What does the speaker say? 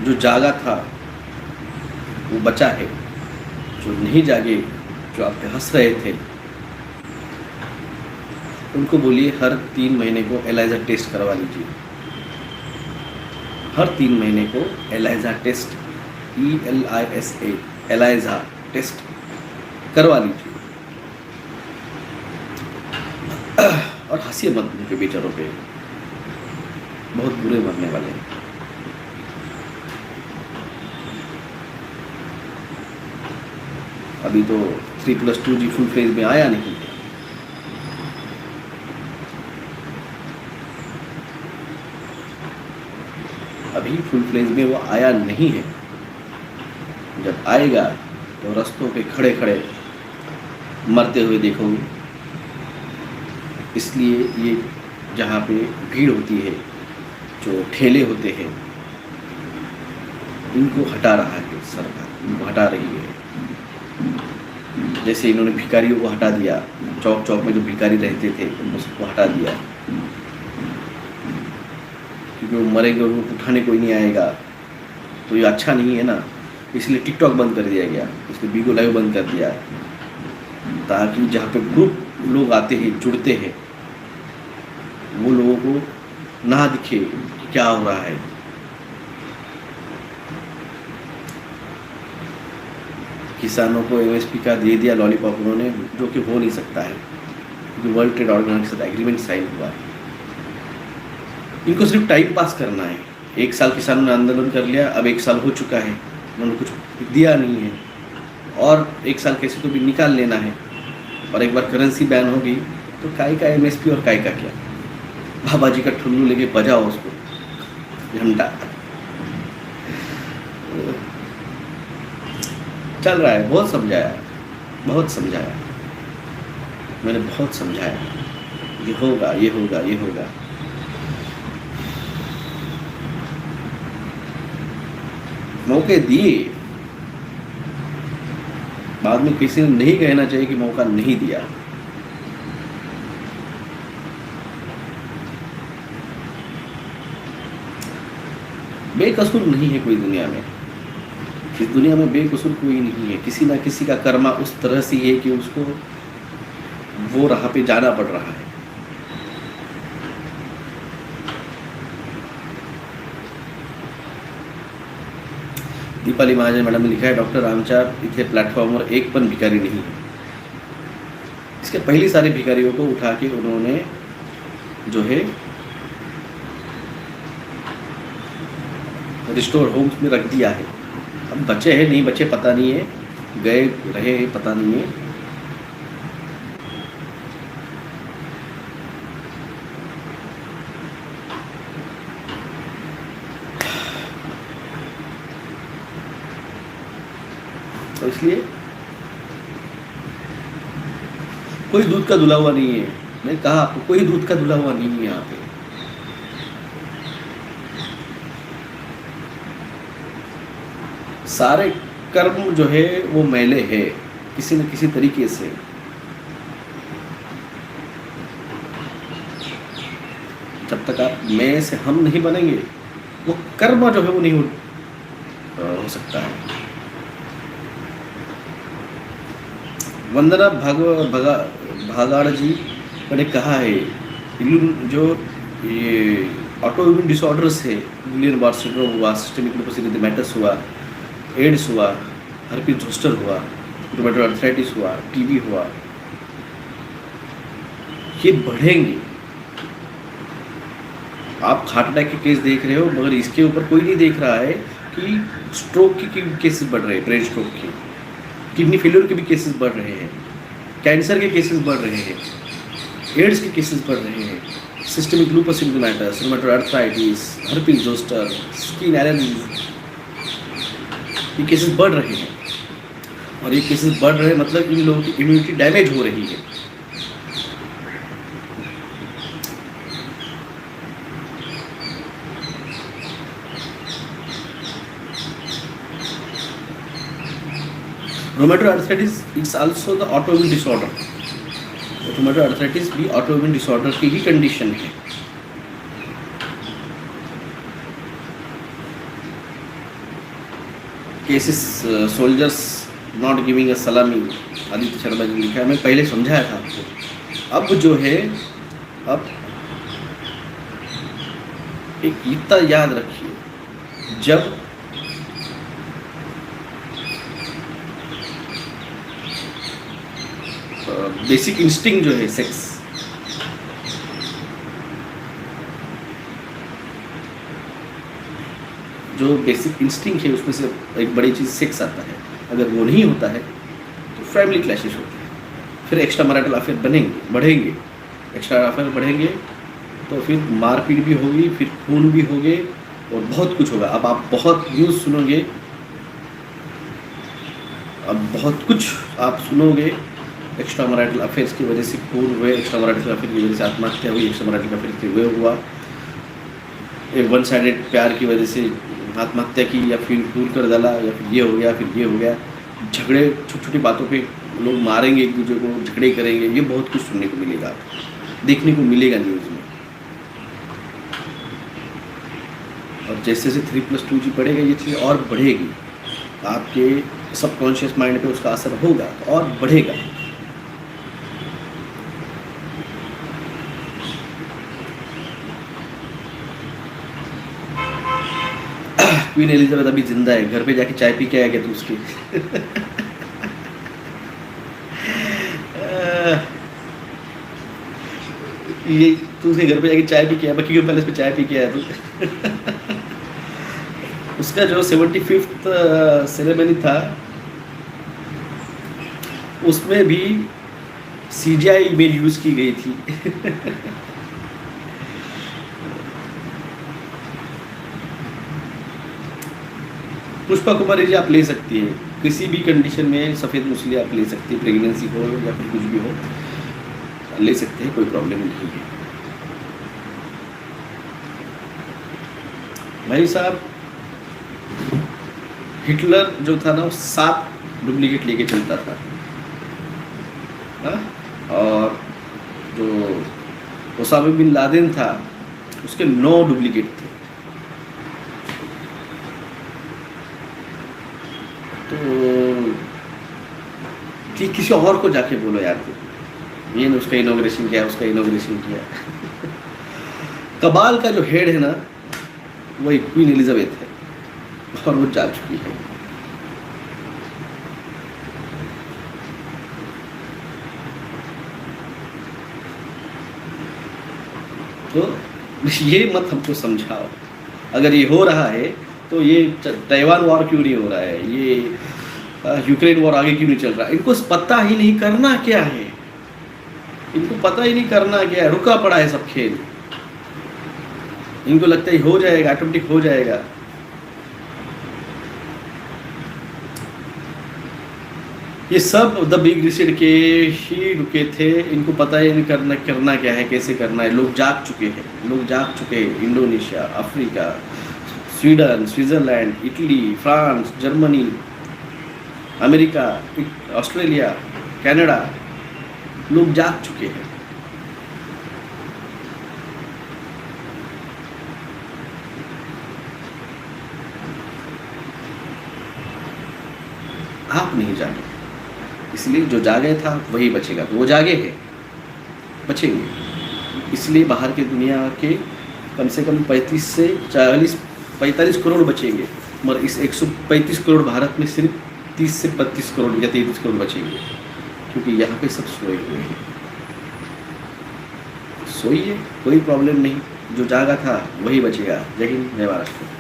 जो जागा था वो बचा है, जो नहीं जागे, जो आप पे हंस रहे थे, उनको बोलिए हर 3 महीने को एलाइजा टेस्ट करवा लीजिए। हर 3 महीने को ELISA test, ELISA, ELISA test करवा लीजिए। और हंसिए मत उनके बेचारों पे, बहुत बुरे मरने वाले हैं। अभी तो 3+2G फुल फेज में आया नहीं, अभी फुल फ्लेज में वो आया नहीं है। जब आएगा तो रास्तों पे खड़े खड़े मरते हुए देखोगे। इसलिए ये जहाँ पे भीड़ होती है, जो ठेले होते हैं, इनको हटा रहा है सरकार, इनको हटा रही है। जैसे इन्होंने भिखारियों को हटा दिया, चौक चौक में जो भिखारी रहते थे उनको सबको हटा दिया, क्योंकि वो मरेंगे और उनको उठाने कोई नहीं आएगा, तो ये अच्छा नहीं है ना। इसलिए टिकटॉक बंद कर दिया गया, इसलिए बीगो लाइव बंद कर दिया, ताकि जहाँ पे ग्रुप लोग आते हैं, जुड़ते हैं, वो लोगों को ना दिखे कि क्या हो रहा है। किसानों को MSP का दे दिया लॉलीपॉप उन्होंने, जो कि हो नहीं सकता है, क्योंकि वर्ल्ड ट्रेड ऑर्गेनाइजेशन के साथ एग्रीमेंट साइन हुआ है। इनको सिर्फ टाइम पास करना है। 1 साल किसानों ने आंदोलन कर लिया, अब 1 साल हो चुका है, उन्होंने कुछ दिया नहीं है, और 1 साल कैसे तो भी निकाल लेना है। और एक बार करेंसी बैन हो गई तो काय का MSP और काय का क्या, बाबा जी का ठुल्लू लेके बजाओ उसको, झंडा चल रहा है। बहुत समझाया, बहुत समझाया, मैंने बहुत समझाया, ये होगा, ये होगा, ये होगा। मौके दिए, बाद में किसी ने नहीं कहना चाहिए कि मौका नहीं दिया। बेकसूर नहीं है कोई दुनिया में, इस दुनिया में बेकसूर कोई नहीं है। किसी ना किसी का कर्मा उस तरह से है कि उसको वो राह पे जाना पड़ रहा है। दीपाली महाजन मैडम ने लिखा है, डॉक्टर रामचार इथे प्लॅटफॉर्मवर एक पण भिकारी नहीं है। इसके पहले सारे भिखारियों को उठा के उन्होंने जो है रिस्टोर होम्स में रख दिया है। अब बचे हैं नहीं बचे पता नहीं है, गए रहे हैं पता नहीं है। तो इसलिए कोई दूध का धुला हुआ नहीं है। मैंने कहा आपको, कोई दूध का धुला हुआ नहीं है यहाँ पे। सारे कर्म जो है वो मैले है किसी न किसी तरीके से। जब तक आप मैं से हम नहीं बनेंगे, वो कर्म जो है वो नहीं हो सकता है। वंदना भागाड़ जी ने कहा है, जो ये ऑटोइम्यून डिसऑर्डर्स है, गुलियन बार सिंड्रोम हुआ, सिस्टेमिक लूपस एरिथेमेटस हुआ, एड्स हुआ, हर्पीज जोस्टर हुआ, रूमेटॉइड आर्थराइटिस हुआ, टीबी हुआ, ये बढ़ेंगे। आप हार्ट अटैक के केस देख रहे हो, मगर इसके ऊपर कोई नहीं देख रहा है कि स्ट्रोक के केसेस बढ़ रहे हैं, ब्रेन स्ट्रोक के, किडनी फेलियर के भी केसेस बढ़ रहे हैं, कैंसर के केसेस बढ़ रहे हैं, एड्स के केसेस बढ़ रहे हैं, systemic lupus erythematosus, rheumatoid arthritis, herpes zoster, skin allergy, ये केसेस बढ़ रहे हैं। और ये केसेस बढ़ रहे हैं मतलब इन लोगों की इम्यूनिटी डैमेज हो रही है। Rheumatoid arthritis it's also the autoimmune disorder. Rheumatoid arthritis भी ऑटोइम्यून डिसऑर्डर की ही कंडीशन है। Cases soldiers not giving a सलामी, आदित्य शर्मा जी ने लिखा है। मैं पहले समझाया था आपको। अब जो है, अब एक इतना याद रखिए, जब बेसिक इंस्टिंक्ट जो है सेक्स, जो बेसिक इंस्टिंक्ट है उसमें से एक बड़ी चीज़ सेक्स आता है। अगर वो नहीं होता है तो फैमिली क्लैशेस होते हैं, फिर एक्स्ट्रा मैरिटल अफेयर बढ़ेंगे, एक्स्ट्रा अफेयर बढ़ेंगे तो फिर मारपीट भी होगी, फिर खून भी होंगे और बहुत कुछ होगा। अब आप बहुत न्यूज़ सुनोगे, अब बहुत कुछ आप सुनोगे, एक्स्ट्रा मैरिटल अफेयर्स की वजह से खून हुए, एक्स्ट्रा मैरिटल अफेयर की वजह से आत्महत्या हुई, एक्स्ट्रा मैरिटल अफेयर की वजह हुआ, एक वन साइडेड प्यार की वजह से आत्महत्या की, या फिर खून कर डाला, या फिर ये हो गया, फिर ये हो गया, झगड़े, छोटी छोटी बातों पे लोग मारेंगे एक दूसरे को, झगड़े करेंगे। ये बहुत कुछ सुनने को मिलेगा, देखने को मिलेगा न्यूज़ में। और जैसे जैसे 3+2G बढ़ेगा ये चीज़ और बढ़ेगी, आपके सबकॉन्शियस माइंड पे उसका असर होगा तो और बढ़ेगा। क्वीन एलिजाबेथ अभी जिंदा है, घर पे जाके चाय पी के आएगा तू उसकी। ये तू उसके घर पे जाके चाय पी के आया, बकिंगम पैलेस पे चाय पी के आया तू। उसका जो 75th सेरेमनी था उसमें भी CGI इमेज यूज की गई थी। पुष्पा कुमारी जी आप ले सकती है, किसी भी कंडीशन में सफ़ेद मूसली आप ले सकती है, प्रेगनेंसी हो या फिर कुछ भी हो ले सकते हैं, कोई प्रॉब्लम नहीं है। भाई साहब, हिटलर जो था ना वो 7 डुप्लीकेट लेके चलता था, और जो ओसामा बिन लादेन था उसके 9 डुप्लीकेट थे। तो कि किसी और को जाके बोलो यार, ये ने उसका इनॉग्रेशन किया, उसका इनॉग्रेशन किया। कबाल का जो हेड है ना वही क्वीन एलिजाबेथ है, और वो जा चुकी है। तो ये मत हमको समझाओ, अगर ये हो रहा है तो ये ताइवान वॉर क्यों नहीं हो रहा है, ये यूक्रेन वॉर आगे क्यों नहीं चल रहा है? इनको पता ही नहीं करना क्या है, इनको पता ही नहीं करना क्या है, रुका पड़ा है सब खेल। इनको लगता है हो जाएगा, ऑटोमेटिक हो जाएगा। ये सब द बिग रिसेट के ही रुके थे, इनको पता ही नहीं करना क्या है, कैसे करना है। लोग जाग चुके हैं, Indonesia, Africa, Sweden, Switzerland, Italy, France, Germany, America, Australia, Canada, लोग जाग चुके हैं। आप नहीं जागे, इसलिए जो जागे था वही बचेगा। तो वो जागे हैं, बचेंगे, इसलिए बाहर की दुनिया के कम से कम 45 करोड़ बचेंगे, मगर इस 135 करोड़ भारत में सिर्फ 30 से 32 करोड़ या 33 करोड़ बचेंगे, क्योंकि यहाँ पे सब सोए हुए हैं। सोइए, कोई प्रॉब्लम नहीं, जो जागा था वही बचेगा। जय हिंद, जय महाराष्ट्र।